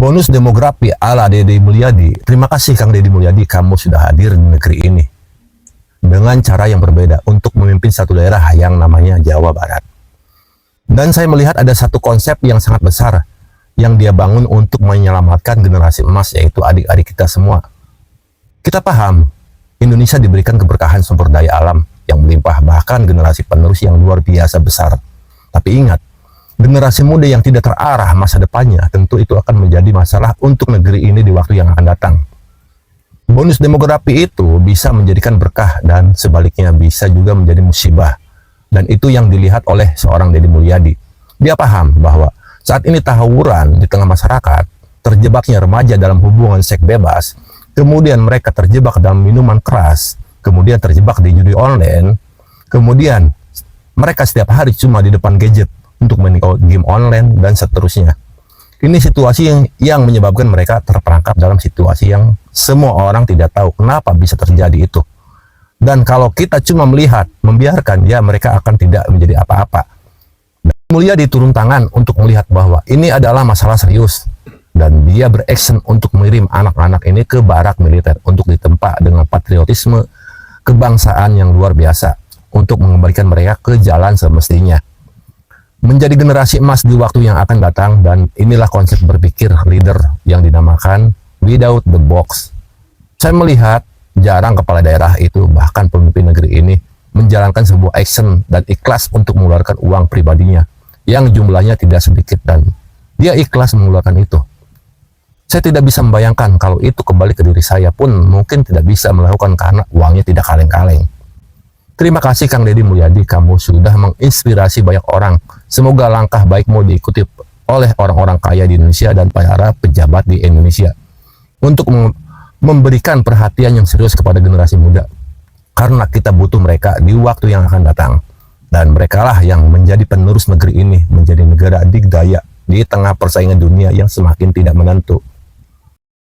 Bonus demografi ala Deddy Mulyadi. Terima kasih Kang Deddy Mulyadi, kamu sudah hadir di negeri ini dengan cara yang berbeda untuk memimpin satu daerah yang namanya Jawa Barat. Dan saya melihat ada satu konsep yang sangat besar yang dia bangun untuk menyelamatkan generasi emas, yaitu adik-adik kita semua. Kita paham, Indonesia diberikan keberkahan sumber daya alam yang melimpah, bahkan generasi penerus yang luar biasa besar. Tapi ingat, generasi muda yang tidak terarah masa depannya, tentu itu akan menjadi masalah untuk negeri ini di waktu yang akan datang. Bonus demografi itu bisa menjadikan berkah dan sebaliknya bisa juga menjadi musibah. Dan itu yang dilihat oleh seorang Deddy Mulyadi. Dia paham bahwa saat ini tawuran di tengah masyarakat, terjebaknya remaja dalam hubungan seks bebas, kemudian mereka terjebak dalam minuman keras, kemudian terjebak di judi online, kemudian mereka setiap hari cuma di depan gadget untuk main game online dan seterusnya. Ini situasi yang menyebabkan mereka terperangkap dalam situasi yang semua orang tidak tahu kenapa bisa terjadi itu. Dan kalau kita cuma melihat, membiarkan, ya mereka akan tidak menjadi apa-apa. Mulyadi turun tangan untuk melihat bahwa ini adalah masalah serius. Dan dia beraksen untuk mengirim anak-anak ini ke barak militer untuk ditempa dengan patriotisme kebangsaan yang luar biasa untuk mengembalikan mereka ke jalan semestinya. Menjadi generasi emas di waktu yang akan datang, dan inilah konsep berpikir leader yang dinamakan without the box. Saya melihat jarang kepala daerah itu, bahkan pemimpin negeri ini, menjalankan sebuah action dan ikhlas untuk mengeluarkan uang pribadinya yang jumlahnya tidak sedikit, dan dia ikhlas mengeluarkan itu. Saya tidak bisa membayangkan kalau itu kembali ke diri saya pun mungkin tidak bisa melakukan karena uangnya tidak kaleng-kaleng. Terima kasih Kang Deddy Mulyadi, kamu sudah menginspirasi banyak orang. Semoga langkah baikmu diikuti oleh orang-orang kaya di Indonesia dan para pejabat di Indonesia untuk memberikan perhatian yang serius kepada generasi muda. Karena kita butuh mereka di waktu yang akan datang. Dan merekalah yang menjadi penerus negeri ini, menjadi negara adidaya di tengah persaingan dunia yang semakin tidak menentu.